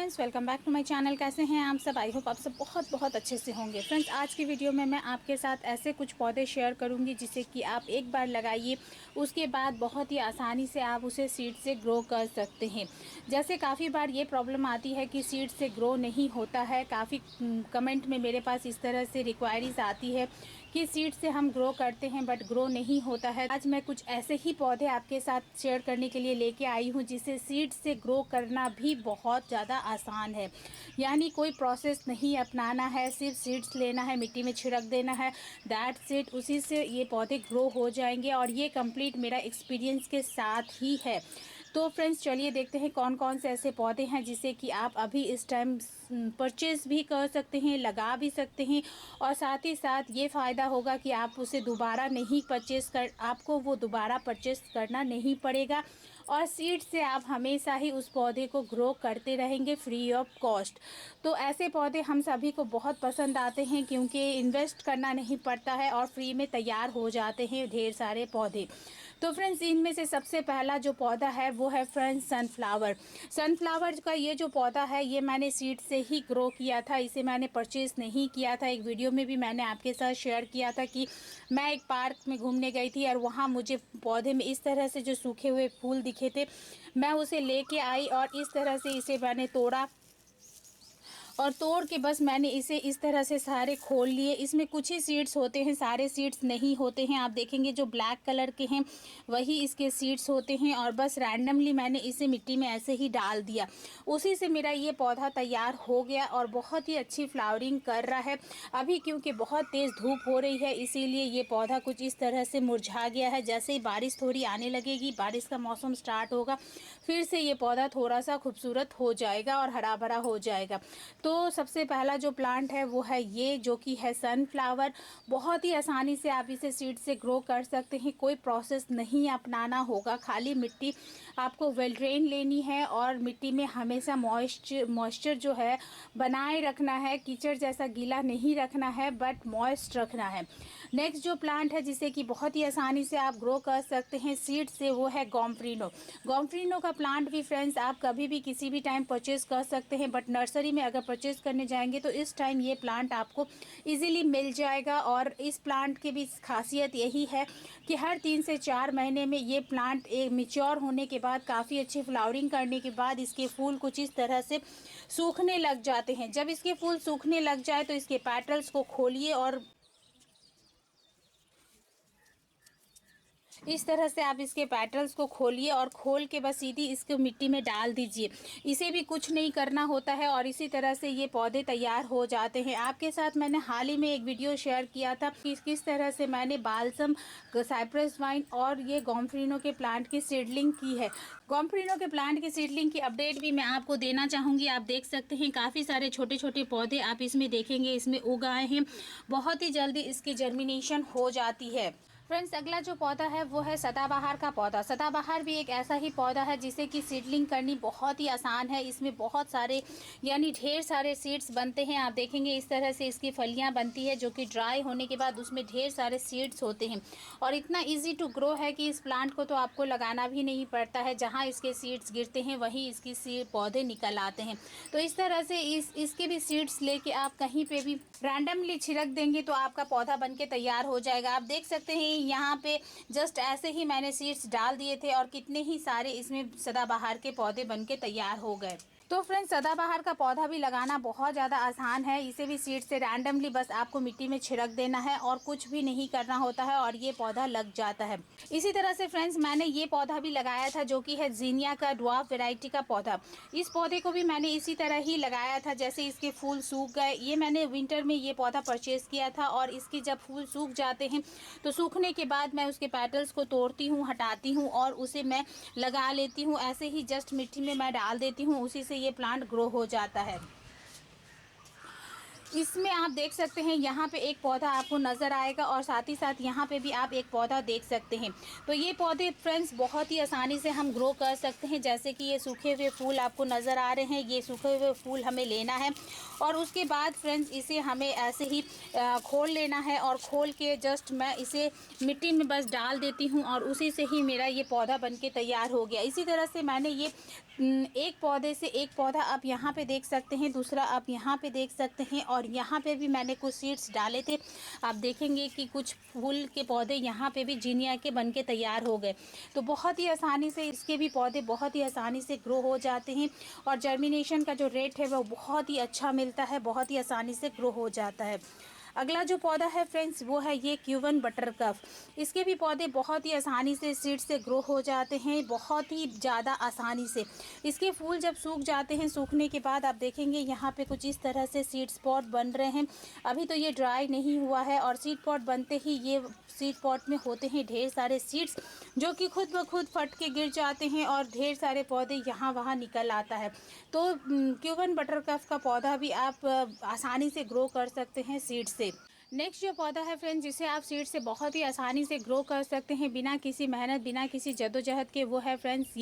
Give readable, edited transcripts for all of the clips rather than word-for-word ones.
Friends, welcome back to my channel. कैसे हैं आप सब? आई होप आप सब बहुत बहुत अच्छे से होंगे। फ्रेंड्स, आज की वीडियो में मैं आपके साथ ऐसे कुछ पौधे शेयर करूंगी जिसे कि आप एक बार लगाइए, उसके बाद बहुत ही आसानी से आप उसे सीड से ग्रो कर सकते हैं। जैसे काफ़ी बार ये प्रॉब्लम आती है कि सीड से ग्रो नहीं होता है। काफ़ी कमेंट में मेरे पास इस तरह से रिक्वायरीज आती है कि सीड से हम ग्रो करते हैं बट ग्रो नहीं होता है। आज मैं कुछ ऐसे ही पौधे आपके साथ शेयर करने के लिए लेके आई हूँ जिसे सीड से ग्रो करना भी बहुत ज़्यादा आसान है। यानी कोई प्रोसेस नहीं अपनाना है, सिर्फ सीड्स लेना है, मिट्टी में छिड़क देना है, दैट्स इट। उसी से ये पौधे ग्रो हो जाएंगे और ये कंप्लीट मेरा एक्सपीरियंस के साथ ही है। तो फ्रेंड्स, चलिए देखते हैं कौन कौन से ऐसे पौधे हैं जिसे कि आप अभी इस टाइम परचेज़ भी कर सकते हैं, लगा भी सकते हैं। और साथ ही साथ ये फ़ायदा होगा कि आप उसे दोबारा नहीं परचेज़ कर आपको वो दोबारा परचेज़ करना नहीं पड़ेगा और सीड से आप हमेशा ही उस पौधे को ग्रो करते रहेंगे फ्री ऑफ कॉस्ट। तो ऐसे पौधे हम सभी को बहुत पसंद आते हैं क्योंकि इन्वेस्ट करना नहीं पड़ता है और फ्री में तैयार हो जाते हैं ढेर सारे पौधे। तो फ्रेंड्स, इनमें से सबसे पहला जो पौधा है वो है फ्रेंड्स सनफ्लावर। सनफ्लावर का ये जो पौधा है ये मैंने सीड से ही ग्रो किया था, इसे मैंने परचेज़ नहीं किया था। एक वीडियो में भी मैंने आपके साथ शेयर किया था कि मैं एक पार्क में घूमने गई थी और वहाँ मुझे पौधे में इस तरह से जो सूखे हुए फूल दिखे थे, मैं उसे लेके आई और इस तरह से इसे मैंने तोड़ा और तोड़ के बस मैंने इसे इस तरह से सारे खोल लिए। इसमें कुछ ही सीड्स होते हैं, सारे सीड्स नहीं होते हैं। आप देखेंगे जो ब्लैक कलर के हैं वही इसके सीड्स होते हैं और बस रैंडमली मैंने इसे मिट्टी में ऐसे ही डाल दिया। उसी से मेरा ये पौधा तैयार हो गया और बहुत ही अच्छी फ्लावरिंग कर रहा है। अभी क्योंकि बहुत तेज़ धूप हो रही है इसीलिए ये पौधा कुछ इस तरह से मुरझा गया है। जैसे ही बारिश थोड़ी आने लगेगी, बारिश का मौसम स्टार्ट होगा, फिर से ये पौधा थोड़ा सा खूबसूरत हो जाएगा और हरा भरा हो जाएगा। तो सबसे पहला जो प्लांट है वो है ये, जो कि है सनफ्लावर। बहुत ही आसानी से आप इसे सीड से ग्रो कर सकते हैं, कोई प्रोसेस नहीं अपनाना होगा। खाली मिट्टी आपको वेल ड्रेन लेनी है और मिट्टी में हमेशा मॉइस्चर जो है बनाए रखना है। कीचड़ जैसा गीला नहीं रखना है बट मॉइस्ट रखना है। नेक्स्ट जो प्लांट है जिसे कि बहुत ही आसानी से आप ग्रो कर सकते हैं सीड से, वो है गॉम्फ्रिनो। गॉम्फ्रिनो का प्लांट भी फ्रेंड्स आप कभी भी किसी भी टाइम परचेज कर सकते हैं, बट नर्सरी में अगर परचेज करने जाएंगे तो इस टाइम ये प्लांट आपको इजीली मिल जाएगा। और इस प्लांट की भी खासियत यही है कि हर 3 से 4 महीने में ये प्लांट एक मिच्योर होने के बाद, काफ़ी अच्छी फ्लावरिंग करने के बाद इसके फूल कुछ इस तरह से सूखने लग जाते हैं। जब इसके फूल सूखने लग जाए तो इसके पेटल्स को खोलिए और इस तरह से आप इसके पेटल्स को खोलिए और खोल के बस सीधी इसको मिट्टी में डाल दीजिए। इसे भी कुछ नहीं करना होता है और इसी तरह से ये पौधे तैयार हो जाते हैं। आपके साथ मैंने हाल ही में एक वीडियो शेयर किया था कि किस तरह से मैंने बाल्सम, साइप्रस वाइन और ये गॉम्फ्रिनो के प्लांट की सीडलिंग की है। गॉम्फ्रिनो के प्लांट की सीडलिंग की अपडेट भी मैं आपको देना चाहूँगी। आप देख सकते हैं काफ़ी सारे छोटे छोटे पौधे आप इसमें देखेंगे, इसमें उग आए हैं। बहुत ही जल्दी इसकी जर्मिनेशन हो जाती है। फ्रेंड्स, अगला जो पौधा है वो है सदाबहार का पौधा। सदाबहार भी एक ऐसा ही पौधा है जिसे कि सीडलिंग करनी बहुत ही आसान है। इसमें बहुत सारे यानी ढेर सारे सीड्स बनते हैं। आप देखेंगे इस तरह से इसकी फलियां बनती है जो कि ड्राई होने के बाद उसमें ढेर सारे सीड्स होते हैं और इतना इजी टू ग्रो है कि इस प्लांट को तो आपको लगाना भी नहीं पड़ता है। जहाँ इसके सीड्स गिरते हैं वहीं इसकी पौधे निकल आते हैं। तो इस तरह से इसके भी सीड्स लेके आप कहीं पे भी रैंडमली छिड़क देंगे तो आपका पौधा बन के तैयार हो जाएगा। आप देख सकते हैं यहाँ पे जस्ट ऐसे ही मैंने सीड्स डाल दिए थे और कितने ही सारे इसमें सदाबहार के पौधे बन के तैयार हो गए। तो फ्रेंड्स, सदाबहार का पौधा भी लगाना बहुत ज़्यादा आसान है। इसे भी सीड से रैंडमली बस आपको मिट्टी में छिड़क देना है और कुछ भी नहीं करना होता है और ये पौधा लग जाता है। इसी तरह से फ्रेंड्स, मैंने ये पौधा भी लगाया था जो कि है जीनिया का ड्वार्फ वैरायटी का पौधा। इस पौधे को भी मैंने इसी तरह ही लगाया था। जैसे इसके फूल सूख गए, ये मैंने विंटर में ये पौधा परचेज़ किया था और इसके जब फूल सूख जाते हैं तो सूखने के बाद मैं उसके पेटल्स को तोड़ती हूँ, हटाती हूँ और उसे मैं लगा लेती हूँ। ऐसे ही जस्ट मिट्टी में मैं डाल देती हूँ, उसी से ये प्लांट ग्रो हो जाता है। इसमें आप देख सकते हैं यहाँ पे एक पौधा आपको नज़र आएगा और साथ ही साथ यहाँ पे भी आप एक पौधा देख सकते हैं। तो ये पौधे फ्रेंड्स बहुत ही आसानी से हम ग्रो कर सकते हैं। जैसे कि ये सूखे हुए फूल आपको नज़र आ रहे हैं, ये सूखे हुए फूल हमें लेना है और उसके बाद फ्रेंड्स इसे हमें ऐसे ही खोल लेना है और खोल के जस्ट मैं इसे मिट्टी में बस डाल देती हूँ और उसी से ही मेरा ये पौधा बन के तैयार हो गया। इसी तरह से मैंने ये एक पौधे से एक पौधा आप यहाँ पे देख सकते हैं, दूसरा आप यहाँ पे देख सकते हैं और यहाँ पे भी मैंने कुछ सीड्स डाले थे। आप देखेंगे कि कुछ फूल के पौधे यहाँ पे भी जिनिया के बन के तैयार हो गए। तो बहुत ही आसानी से इसके भी पौधे बहुत ही आसानी से ग्रो हो जाते हैं और जर्मिनेशन का जो रेट है वो बहुत ही अच्छा मिलता है, बहुत ही आसानी से ग्रो हो जाता है। अगला जो पौधा है फ्रेंड्स वो है ये क्यूवन बटरकप। इसके भी पौधे बहुत ही आसानी से सीड से ग्रो हो जाते हैं, बहुत ही ज़्यादा आसानी से। इसके फूल जब सूख जाते हैं, सूखने के बाद आप देखेंगे यहाँ पे कुछ इस तरह से सीड स्पॉट बन रहे हैं। अभी तो ये ड्राई नहीं हुआ है और सीड पॉट बनते ही ये सीड पॉट में होते हैं ढेर सारे सीड्स जो कि खुद ब खुद फट के गिर जाते हैं और ढेर सारे पौधे यहाँ वहाँ निकल आता है। तो क्यूवन बटरकप का पौधा भी आप आसानी से ग्रो कर सकते हैं सीड से। नेक्स्ट जो पौधा है फ्रेंड्स जिसे आप सीड से बहुत ही आसानी से ग्रो कर सकते हैं बिना किसी मेहनत, बिना किसी जद्दोजहद के, वो है फ्रेंड्स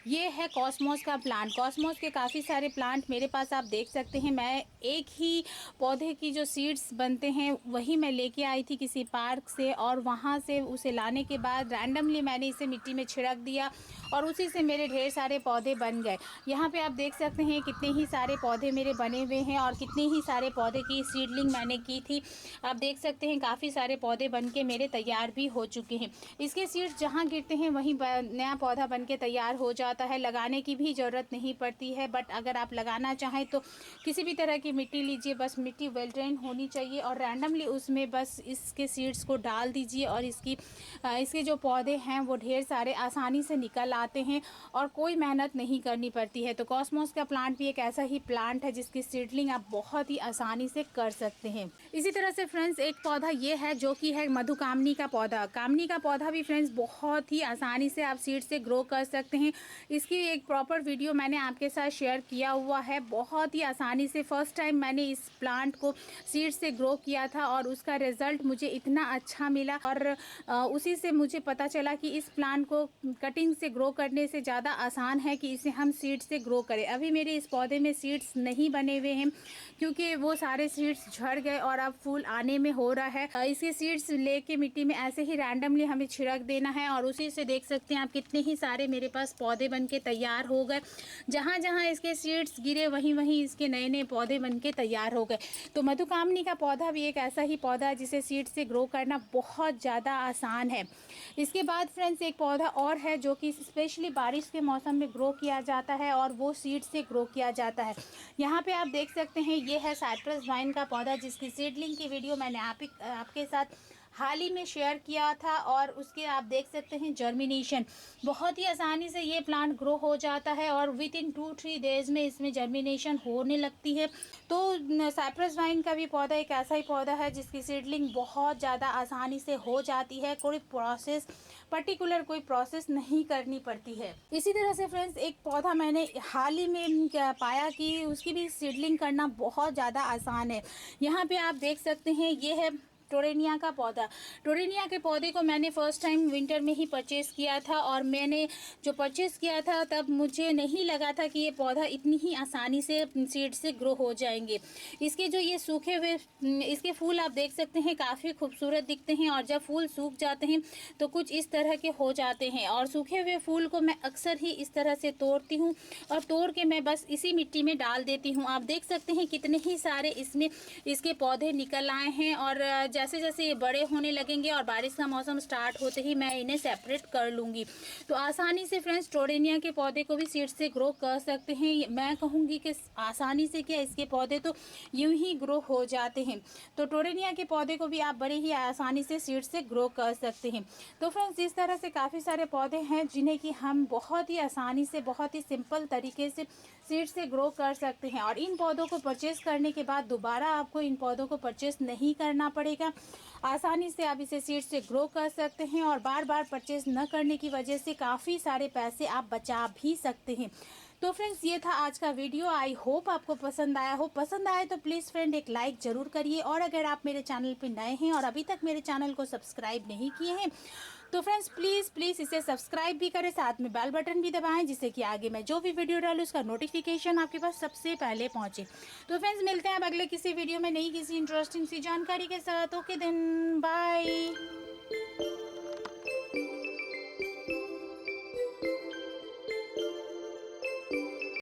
ये है कॉस्मोस का प्लांट। कॉस्मोस के काफ़ी सारे प्लांट मेरे पास आप देख सकते हैं। मैं एक ही पौधे की जो सीड्स बनते हैं वही मैं लेके आई थी किसी पार्क से और वहाँ से उसे लाने के बाद रैंडमली मैंने इसे मिट्टी में छिड़क दिया और उसी से मेरे ढेर सारे पौधे बन गए। यहाँ पे आप देख सकते हैं कितने ही सारे पौधे मेरे बने हुए हैं और कितने ही सारे पौधे की सीडलिंग मैंने की थी। आप देख सकते हैं काफ़ी सारे पौधे बन के मेरे तैयार भी हो चुके हैं। इसके सीड्स जहाँ गिरते हैं वहीं नया पौधा बन के तैयार हो जाता है, लगाने की भी ज़रूरत नहीं पड़ती है। बट अगर आप लगाना चाहें तो किसी भी तरह की मिट्टी लीजिए, बस मिट्टी वेल ड्रेन होनी चाहिए और रैंडमली उसमें बस इसके सीड्स को डाल दीजिए और इसके जो पौधे हैं वो ढेर सारे आसानी से निकल आते हैं और कोई मेहनत नहीं करनी पड़ती है। तो कॉस्मोस का प्लांट भी एक ऐसा ही प्लांट है जिसकी सीडलिंग आप बहुत ही आसानी से कर सकते हैं। इसी तरह से फ्रेंड्स एक पौधा ये है जो कि है मधुकामनी का पौधा। कामनी का पौधा भी फ्रेंड्स बहुत ही आसानी से आप सीड से ग्रो कर सकते हैं। इसकी एक प्रॉपर वीडियो मैंने आपके साथ शेयर किया हुआ है। बहुत ही आसानी से फर्स्ट टाइम मैंने इस प्लांट को सीड से ग्रो किया था और उसका रिजल्ट मुझे इतना अच्छा मिला और उसी से मुझे पता चला कि इस प्लांट को कटिंग से ग्रो करने से ज़्यादा आसान है कि इसे हम सीड से ग्रो करें। अभी मेरे इस पौधे में सीड्स नहीं बने हुए हैं क्योंकि वो सारे सीड्स झड़ गए और अब फूल आने में हो रहा है। इसके सीड्स लेके मिट्टी में ऐसे ही रैंडमली हमें छिड़क देना है और उसी से देख सकते हैं आप कितने ही सारे मेरे पास पौधे बन के तैयार हो गए। जहाँ जहाँ इसके सीड्स गिरे वहीं वहीं इसके नए नए पौधे बन के तैयार हो गए। तो मधुकामनी का पौधा भी एक ऐसा ही पौधा है जिसे सीड से ग्रो करना बहुत ज़्यादा आसान है। इसके बाद फ्रेंड्स एक पौधा और है जो कि स्पेशली बारिश के मौसम में ग्रो किया जाता है और वो सीड से ग्रो किया जाता है। यहाँ पे आप देख सकते हैं ये है साइप्रस वाइन का पौधा जिसकी सीडलिंग की वीडियो मैंने आपके साथ हाल ही में शेयर किया था और उसके आप देख सकते हैं जर्मिनेशन बहुत ही आसानी से ये प्लांट ग्रो हो जाता है और विद इन 2-3 डेज में इसमें जर्मिनेशन होने लगती है। तो साइप्रस वाइन का भी पौधा एक ऐसा ही पौधा है जिसकी सीडलिंग बहुत ज़्यादा आसानी से हो जाती है, कोई प्रोसेस नहीं करनी पड़ती है। इसी तरह से फ्रेंड्स एक पौधा मैंने हाल ही में पाया कि उसकी भी सीडलिंग करना बहुत ज़्यादा आसान है। यहाँ पे आप देख सकते हैं ये है टोरेनिया का पौधा। टोरेनिया के पौधे को मैंने फ़र्स्ट टाइम विंटर में ही परचेज़ किया था और मैंने जो परचेज़ किया था तब मुझे नहीं लगा था कि ये पौधा इतनी ही आसानी से सीड से ग्रो हो जाएंगे। इसके जो ये सूखे हुए इसके फूल आप देख सकते हैं काफ़ी खूबसूरत दिखते हैं और जब फूल सूख जाते हैं तो कुछ इस तरह के हो जाते हैं और सूखे हुए फूल को मैं अक्सर ही इस तरह से तोड़ती हूँ और तोड़ के मैं बस इसी मिट्टी में डाल देती हूँ। आप देख सकते हैं कितने ही सारे इसमें इसके पौधे निकल आए हैं और जैसे जैसे ये बड़े होने लगेंगे और बारिश का मौसम स्टार्ट होते ही मैं इन्हें सेपरेट कर लूँगी। तो आसानी से फ्रेंड्स टोरेनिया के पौधे को भी सीड से ग्रो कर सकते हैं। मैं कहूँगी कि आसानी से क्या इसके पौधे तो यूं ही ग्रो हो जाते हैं। तो टोरेनिया के पौधे को भी आप बड़े ही आसानी से सीड से ग्रो कर सकते हैं। तो फ्रेंड्स इस तरह से काफ़ी सारे पौधे हैं जिन्हें कि हम बहुत ही आसानी से बहुत ही सिंपल तरीके से सीड से ग्रो कर सकते हैं और इन पौधों को परचेज़ करने के बाद दोबारा आपको इन पौधों को परचेज़ नहीं करना पड़ेगा। आसानी से आप इसे सीड से ग्रो कर सकते हैं और बार बार परचेज़ न करने की वजह से काफ़ी सारे पैसे आप बचा भी सकते हैं। तो फ्रेंड्स ये था आज का वीडियो। आई होप आपको पसंद आया हो। पसंद आए तो प्लीज़ फ्रेंड एक लाइक ज़रूर करिए, और अगर आप मेरे चैनल पे नए हैं और अभी तक मेरे चैनल को सब्सक्राइब नहीं किए हैं तो फ्रेंड्स प्लीज़ इसे सब्सक्राइब भी करें, साथ में बेल बटन भी दबाएं, जिससे कि आगे मैं जो भी वीडियो डालूँ उसका नोटिफिकेशन आपके पास सबसे पहले पहुंचे। तो फ्रेंड्स मिलते हैं अब अगले किसी वीडियो में नई किसी इंटरेस्टिंग सी जानकारी के साथ। Okay then bye.